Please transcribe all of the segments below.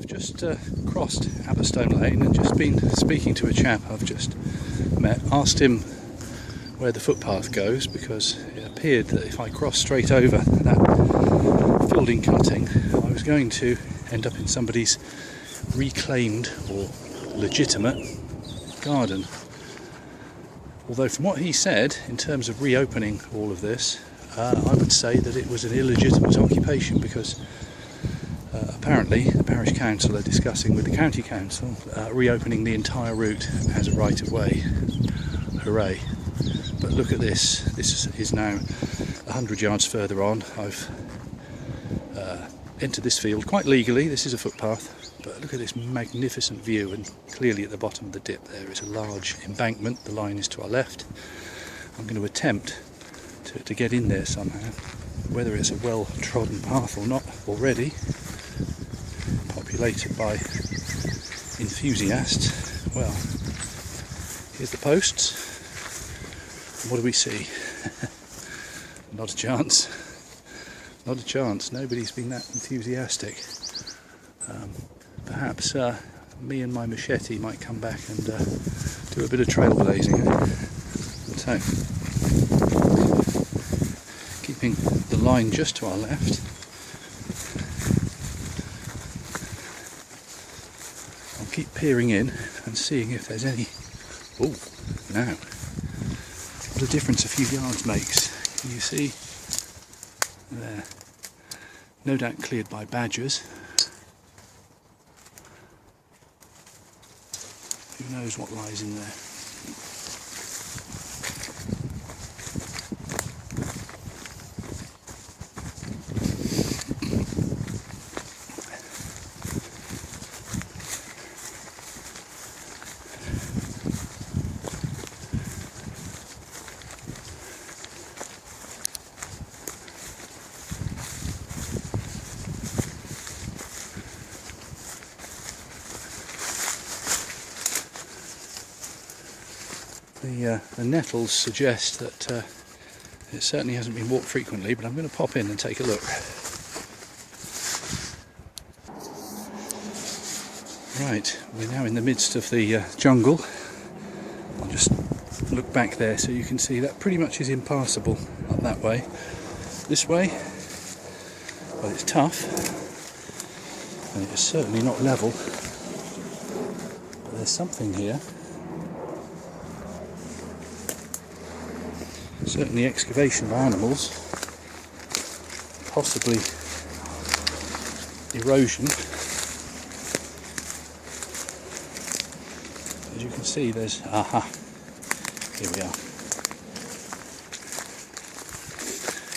just crossed Abbas Lane and just been speaking to a chap I've just met. Asked him where the footpath goes, because it appeared that if I crossed straight over that fielding cutting, I was going to end up in somebody's reclaimed or legitimate garden. Although from what he said, in terms of reopening all of this, I would say that it was an illegitimate occupation, because apparently the parish council are discussing with the county council reopening the entire route as a right of way. Hooray. But look at this. This is now 100 yards further on. I've entered this field quite legally. This is a footpath, but look at this magnificent view, and clearly at the bottom of the dip there is a large embankment. The line is to our left. I'm going to attempt to get in there somehow. Whether it's a well-trodden path or not already, populated by enthusiasts. Well, here's the posts. What do we see? Not a chance. Not a chance. Nobody's been that enthusiastic. Perhaps me and my machete might come back and do a bit of trailblazing. So, keeping the line just to our left, I'll keep peering in and seeing if there's any. Oh, now. What a difference a few yards makes. Can you see? There. No doubt cleared by badgers. Who knows what lies in there? The nettles suggest that it certainly hasn't been walked frequently, but I'm going to pop in and take a look. Right, we're now in the midst of the jungle. I'll just look back there so you can see that pretty much is impassable up that way. This way, well, it's tough, and it's certainly not level, but there's something here. Certainly excavation of animals, possibly erosion. As you can see, there's, here we are.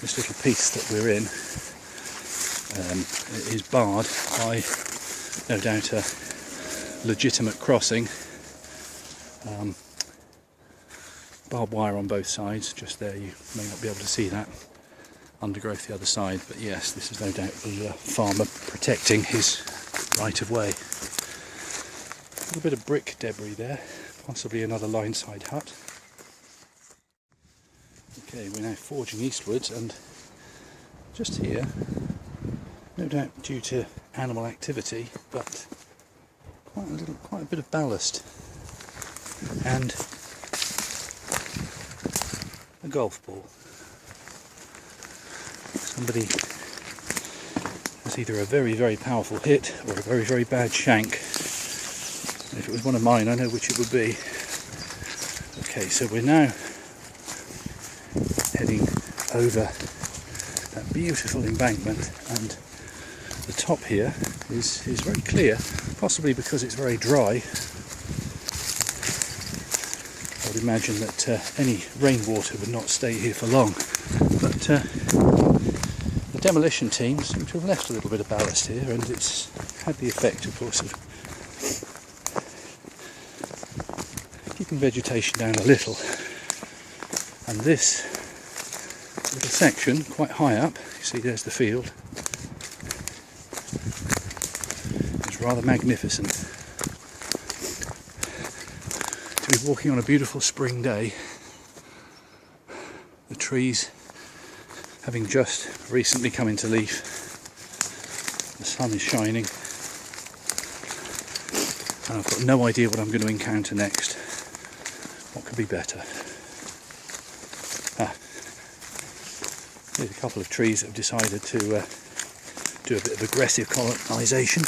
This little piece that we're in is barred by, no doubt, a legitimate crossing. Barbed wire on both sides, just there. You may not be able to see that. Undergrowth the other side, but yes, this is no doubt the farmer protecting his right of way. A little bit of brick debris there, possibly another line side hut. Okay, we're now forging eastwards, and just here, no doubt due to animal activity, but quite a bit of ballast, and a golf ball. Somebody has either a very, very powerful hit or a very, very bad shank. If it was one of mine, I know which it would be. Okay, so we're now heading over that beautiful embankment, and the top here is very clear, possibly because it's very dry. I would imagine that any rainwater would not stay here for long, but the demolition team seem to have left a little bit of ballast here, and it's had the effect, of course, of keeping vegetation down a little. And this little section, quite high up, you see there's the field, is rather magnificent. To be walking on a beautiful spring day, the trees having just recently come into leaf, the sun is shining, and I've got no idea what I'm going to encounter next. What could be better? There's a couple of trees that have decided to do a bit of aggressive colonisation.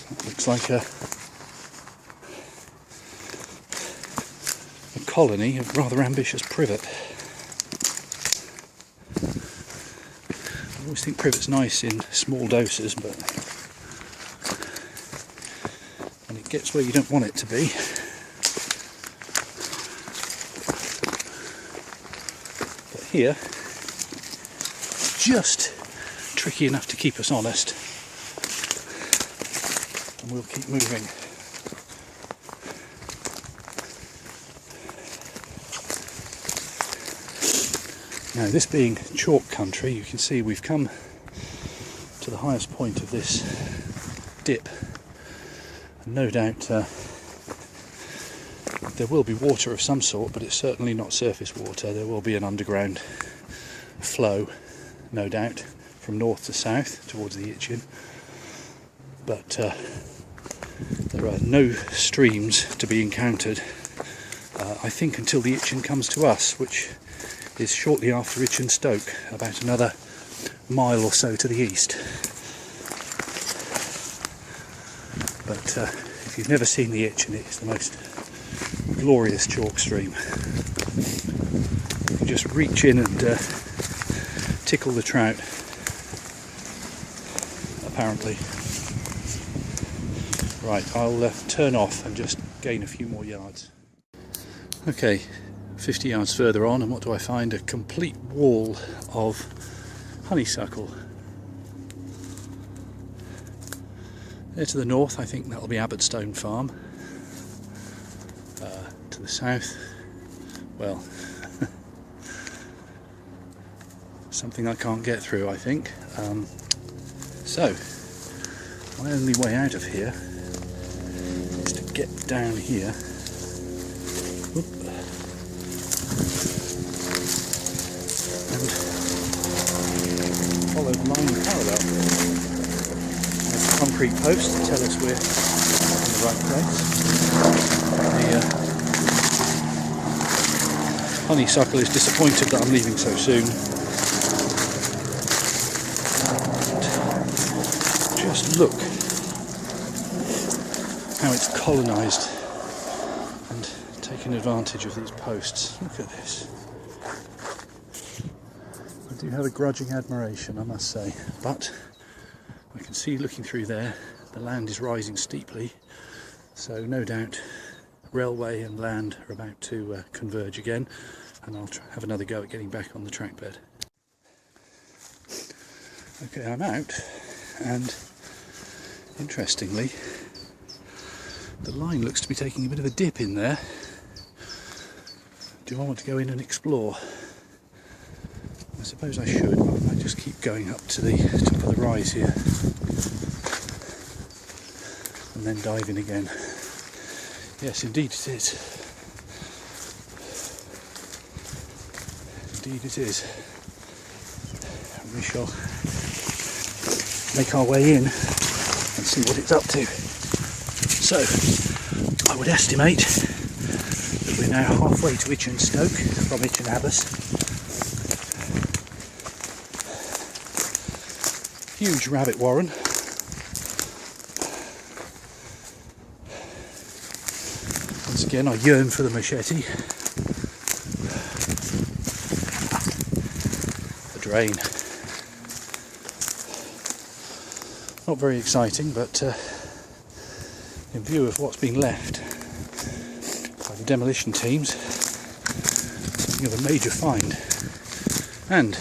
That looks like a colony of rather ambitious privet. I always think privet's nice in small doses, but when it gets where you don't want it to be, but here, just tricky enough to keep us honest, and we'll keep moving. Now, this being chalk country, you can see we've come to the highest point of this dip, and no doubt there will be water of some sort, but it's certainly not surface water. There will be an underground flow, no doubt, from north to south towards the Itchen, but there are no streams to be encountered, I think, until the Itchen comes to us, which is shortly after Itchen Stoke, about another mile or so to the east. But if you've never seen the Itchen, it's the most glorious chalk stream. You can just reach in and tickle the trout, apparently. Right, I'll turn off and just gain a few more yards. Okay, 50 yards further on, and what do I find? A complete wall of honeysuckle. There to the north, I think that'll be Abbas farm. To the south, well, something I can't get through, I think. So, my only way out of here is to get down here. Whoop. And follow the line parallel. There's a concrete post to tell us we're in the right place. The honeysuckle is disappointed that I'm leaving so soon. And just look how it's colonised and taken advantage of these posts. Look at this. I do have a grudging admiration, I must say, but I can see, looking through there, the land is rising steeply, so no doubt railway and land are about to converge again, and I'll have another go at getting back on the track bed. Okay, I'm out, and interestingly, the line looks to be taking a bit of a dip in there. Do I want to go in and explore? I suppose I should, but I might just keep going up to the top of the rise here and then dive in again. Yes, indeed it is. Indeed it is. We shall make our way in and see what it's up to. So, I would estimate that we're now halfway to Itchen Stoke from Itchen Abbas. Huge rabbit warren. Once again, I yearn for the machete. The drain. Not very exciting, but in view of what's been left by the demolition teams, something of a major find. And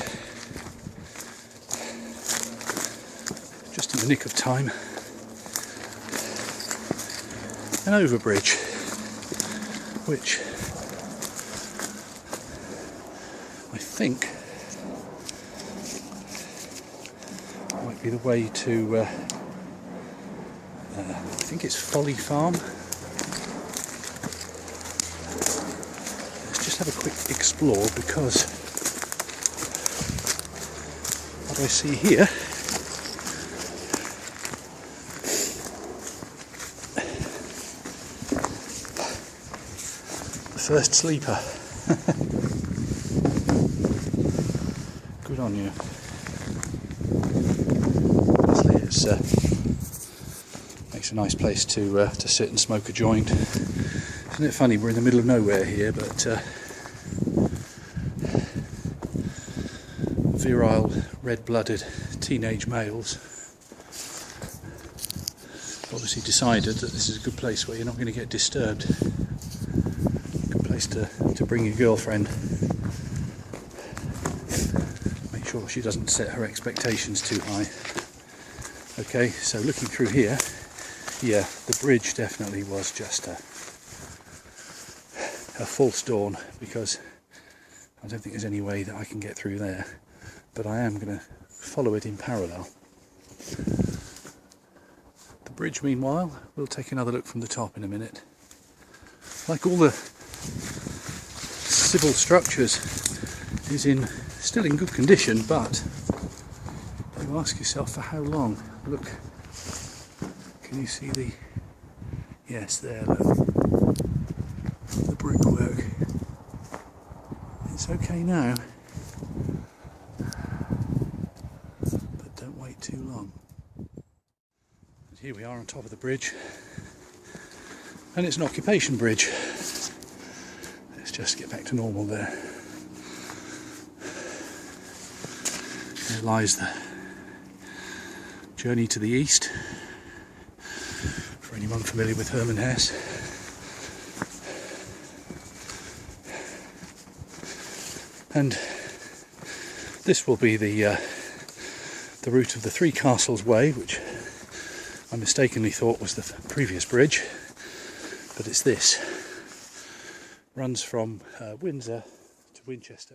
just in the nick of time, an overbridge, which I think might be the way to, I think it's Folly Farm. Let's just have a quick explore, because what I see here first sleeper. Good on you. Honestly, it's makes a nice place to sit and smoke a joint. Isn't it funny? We're in the middle of nowhere here, but virile, red-blooded teenage males obviously decided that this is a good place where you're not going to get disturbed. Good place to bring your girlfriend. Make sure she doesn't set her expectations too high. Okay, so looking through here, yeah, the bridge definitely was just a false dawn, because I don't think there's any way that I can get through there, but I am going to follow it in parallel. The bridge, meanwhile, we'll take another look from the top in a minute. Like all the civil structures, is still in good condition, but you ask yourself, for how long? Look, can you see the, yes, there, look, the brickwork. It's okay now, but don't wait too long. And here we are on top of the bridge, and it's an occupation bridge. Let's just get back to normal there. There lies the journey to the east, for anyone familiar with Hermann Hesse. And this will be the route of the Three Castles Way, which I mistakenly thought was the previous bridge, but it's this. Runs from Windsor to Winchester.